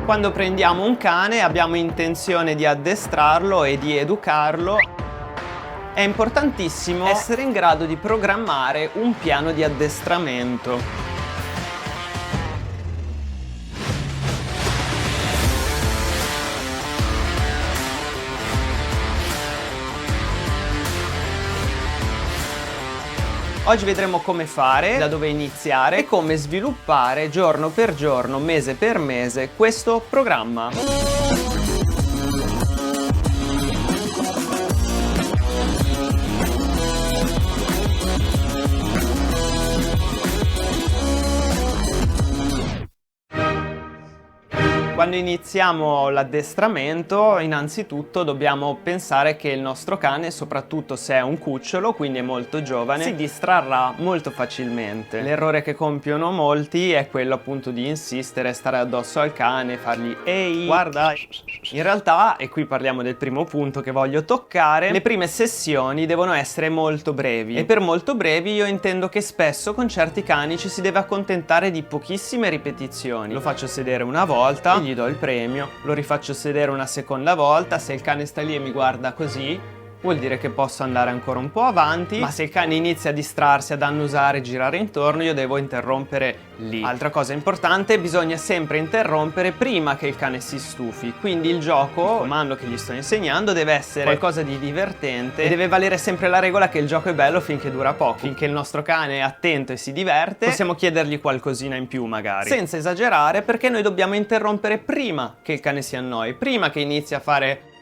Quando prendiamo un cane e abbiamo intenzione di addestrarlo e di educarlo, è importantissimo essere in grado di programmare un piano di addestramento. Oggi vedremo come fare, da dove iniziare e come sviluppare giorno per giorno, mese per mese questo programma. Quando iniziamo l'addestramento, innanzitutto dobbiamo pensare che il nostro cane, soprattutto se è un cucciolo, quindi è molto giovane, si distrarrà molto facilmente. L'errore che compiono molti è quello appunto di insistere, stare addosso al cane, fargli ehi, guarda. In realtà, e qui parliamo del primo punto che voglio toccare, le prime sessioni devono essere molto brevi. E per molto brevi io intendo che spesso con certi cani ci si deve accontentare di pochissime ripetizioni. Lo faccio sedere una volta, gli do il premio, lo rifaccio sedere una seconda volta, se il cane sta lì e mi guarda così vuol dire che posso andare ancora un po' avanti, ma se il cane inizia a distrarsi, ad annusare, girare intorno, io devo interrompere lì. Altra cosa importante, bisogna sempre interrompere prima che il cane si stufi, quindi il gioco, il comando che gli sto insegnando deve essere qualcosa di divertente e deve valere sempre la regola che il gioco è bello finché dura poco. Finché il nostro cane è attento e si diverte, possiamo chiedergli qualcosina in più magari, senza esagerare, perché noi dobbiamo interrompere prima che il cane si annoi, prima che inizi a fare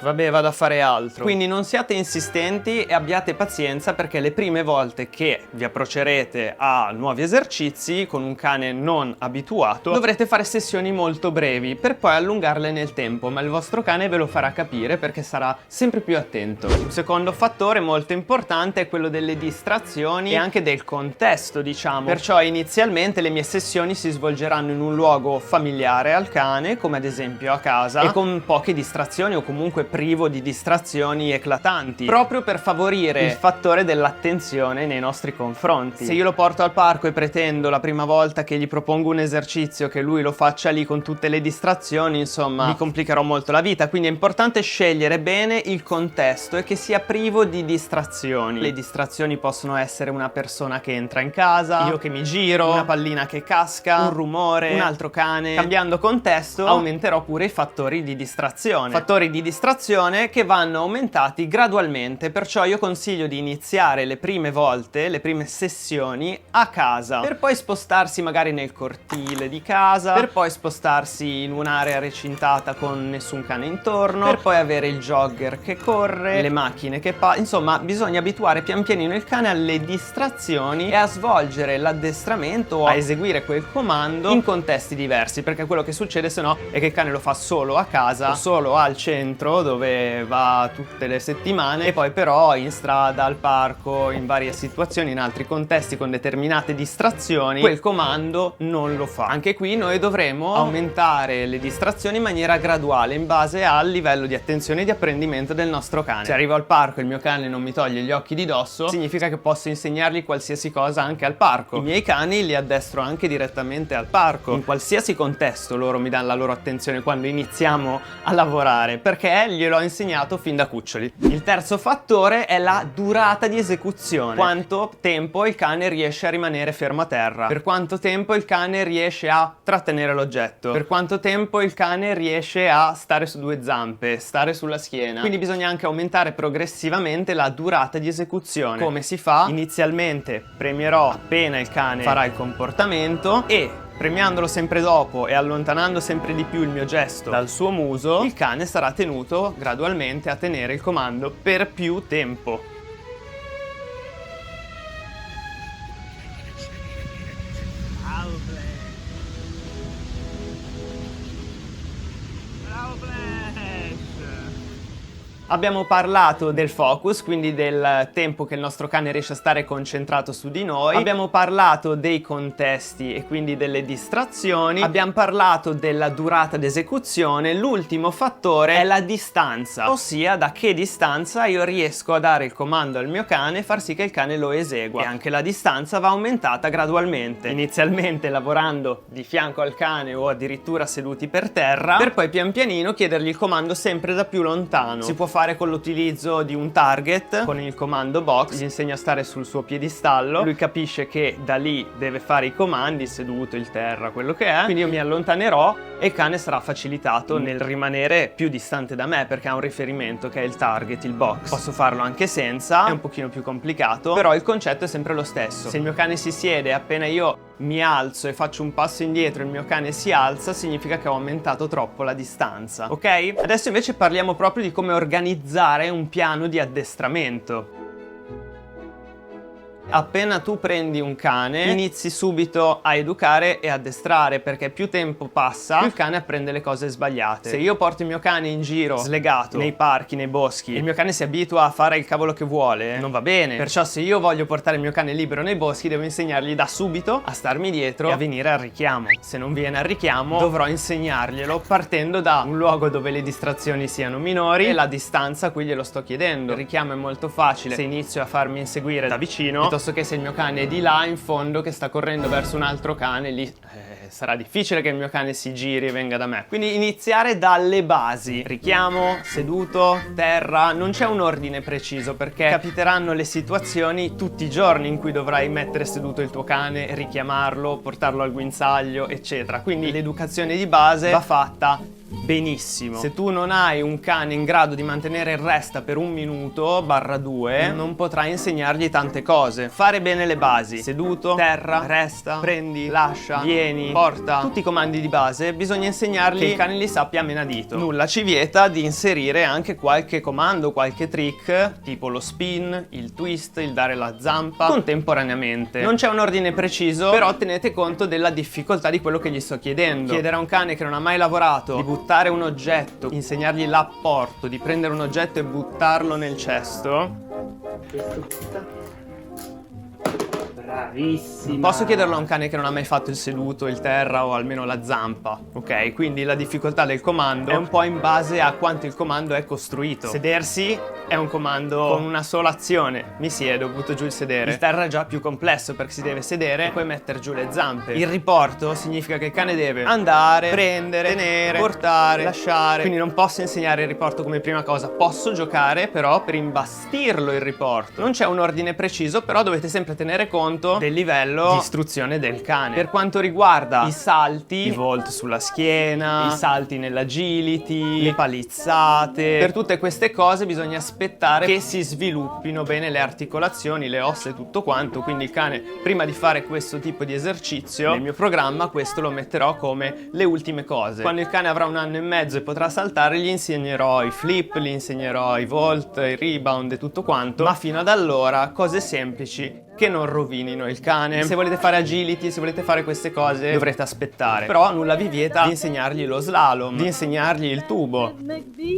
vabbè, vado a fare altro. Quindi non siate insistenti e abbiate pazienza, perché le prime volte che vi approccerete a nuovi esercizi con un cane non abituato dovrete fare sessioni molto brevi per poi allungarle nel tempo, ma il vostro cane ve lo farà capire perché sarà sempre più attento. Un secondo fattore molto importante è quello delle distrazioni e anche del contesto, diciamo. Perciò inizialmente le mie sessioni si svolgeranno in un luogo familiare al cane, come ad esempio a casa, e con poche distrazioni o comunque privo di distrazioni eclatanti, proprio per favorire il fattore dell'attenzione nei nostri confronti. Se io lo porto al parco e pretendo la prima volta che gli propongo un esercizio che lui lo faccia lì con tutte le distrazioni, insomma, mi complicherò molto la vita, quindi è importante scegliere bene il contesto e che sia privo di distrazioni. Le distrazioni possono essere una persona che entra in casa, io che mi giro, una pallina che casca, un rumore, un altro cane. Cambiando contesto aumenterò pure i fattori di distrazione. Fattori di distrazione che vanno aumentati gradualmente, perciò io consiglio di iniziare le prime volte, le prime sessioni a casa, per poi spostarsi magari nel cortile di casa, per poi spostarsi in un'area recintata con nessun cane intorno, per poi avere il jogger che corre, le macchine che insomma bisogna abituare pian pianino il cane alle distrazioni e a svolgere l'addestramento o a eseguire quel comando in contesti diversi, perché quello che succede se no è che il cane lo fa solo a casa o solo al centro dove va tutte le settimane, e poi però in strada, al parco, in varie situazioni, in altri contesti con determinate distrazioni, quel comando non lo fa. Anche qui noi dovremo aumentare le distrazioni in maniera graduale in base al livello di attenzione e di apprendimento del nostro cane. Se arrivo al parco e il mio cane non mi toglie gli occhi di dosso, significa che posso insegnargli qualsiasi cosa anche al parco. I miei cani li addestro anche direttamente al parco, in qualsiasi contesto loro mi danno la loro attenzione quando iniziamo a lavorare, perché gliel'ho insegnato fin da cuccioli. Il terzo fattore è la durata di esecuzione. Quanto tempo il cane riesce a rimanere fermo a terra, per quanto tempo il cane riesce a trattenere l'oggetto, per quanto tempo il cane riesce a stare su due zampe, stare sulla schiena. Quindi bisogna anche aumentare progressivamente la durata di esecuzione. Come si fa? Inizialmente premierò appena il cane farà il comportamento e premiandolo sempre dopo e allontanando sempre di più il mio gesto dal suo muso, il cane sarà tenuto gradualmente a tenere il comando per più tempo. Abbiamo parlato del focus, quindi del tempo che il nostro cane riesce a stare concentrato su di noi. Abbiamo parlato dei contesti e quindi delle distrazioni. Abbiamo parlato della durata d'esecuzione. L'ultimo fattore è la distanza, ossia da che distanza io riesco a dare il comando al mio cane e far sì che il cane lo esegua. E anche la distanza va aumentata gradualmente, inizialmente lavorando di fianco al cane o addirittura seduti per terra, per poi pian pianino chiedergli il comando sempre da più lontano. Si può fare con l'utilizzo di un target, con il comando box, gli insegna a stare sul suo piedistallo, lui capisce che da lì deve fare i comandi, il seduto, il terra, quello che è, quindi io mi allontanerò e il cane sarà facilitato nel rimanere più distante da me perché ha un riferimento che è il target, il box. Posso farlo anche senza, è un pochino più complicato, però il concetto è sempre lo stesso. Se il mio cane si siede, appena io mi alzo e faccio un passo indietro e il mio cane si alza, significa che ho aumentato troppo la distanza, ok? Adesso invece parliamo proprio di come organizzare un piano di addestramento. Appena tu prendi un cane, inizi subito a educare e addestrare, perché più tempo passa, più il cane apprende le cose sbagliate. Se io porto il mio cane in giro slegato nei parchi, nei boschi, e il mio cane si abitua a fare il cavolo che vuole, non va bene. Perciò se io voglio portare il mio cane libero nei boschi, devo insegnargli da subito a starmi dietro e a venire al richiamo. Se non viene al richiamo, dovrò insegnarglielo partendo da un luogo dove le distrazioni siano minori e la distanza a cui glielo sto chiedendo. Il richiamo è molto facile se inizio a farmi inseguire da vicino, che se il mio cane è di là in fondo che sta correndo verso un altro cane, lì sarà difficile che il mio cane si giri e venga da me. Quindi iniziare dalle basi: richiamo, seduto, terra. Non c'è un ordine preciso perché capiteranno le situazioni tutti i giorni in cui dovrai mettere seduto il tuo cane, richiamarlo, portarlo al guinzaglio, eccetera. Quindi l'educazione di base va fatta benissimo. Se tu non hai un cane in grado di mantenere il resta per 1 minuto / 2, non potrai insegnargli tante cose. Fare bene le basi: seduto, terra, resta, prendi, lascia, vieni, porta. Tutti i comandi di base bisogna insegnarli che il cane li sappia a menadito. Nulla ci vieta di inserire anche qualche comando, qualche trick, tipo lo spin, il twist, il dare la zampa, contemporaneamente. Non c'è un ordine preciso, però tenete conto della difficoltà di quello che gli sto chiedendo. Chiedere a un cane che non ha mai lavorato di buttare un oggetto, insegnargli l'apporto, di prendere un oggetto e buttarlo nel cesto. Bravissima. Posso chiederlo a un cane che non ha mai fatto il seduto, il terra o almeno la zampa, ok? Quindi la difficoltà del comando è un po' in base a quanto il comando è costruito. Sedersi è un comando con una sola azione: mi siedo, butto giù il sedere. Il terra è già più complesso perché si deve sedere e poi mettere giù le zampe. Il riporto significa che il cane deve andare, prendere, tenere, portare, lasciare. Quindi non posso insegnare il riporto come prima cosa. Posso giocare però per imbastirlo il riporto. Non c'è un ordine preciso, però dovete sempre tenere conto del livello di istruzione del cane. Per quanto riguarda i salti, i volt sulla schiena, i salti nell'agility, le palizzate, per tutte queste cose bisogna aspettare che si sviluppino bene le articolazioni, le ossa e tutto quanto. Quindi il cane, prima di fare questo tipo di esercizio, nel mio programma questo lo metterò come le ultime cose. Quando il cane avrà 1 anno e mezzo e potrà saltare, gli insegnerò i flip, gli insegnerò i volt, i rebound e tutto quanto, ma fino ad allora cose semplici che non rovinino il cane. Se volete fare agility, se volete fare queste cose, dovrete aspettare. Però nulla vi vieta di insegnargli lo slalom, di insegnargli il tubo.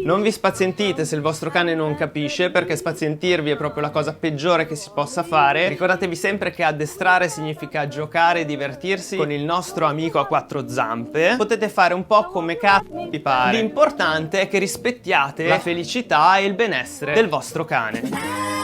Non vi spazientite se il vostro cane non capisce, perché spazientirvi è proprio la cosa peggiore che si possa fare. Ricordatevi sempre che addestrare significa giocare e divertirsi con il nostro amico a 4 zampe. Potete fare un po' come cazzo vi pare. L'importante è che rispettiate la felicità e il benessere del vostro cane.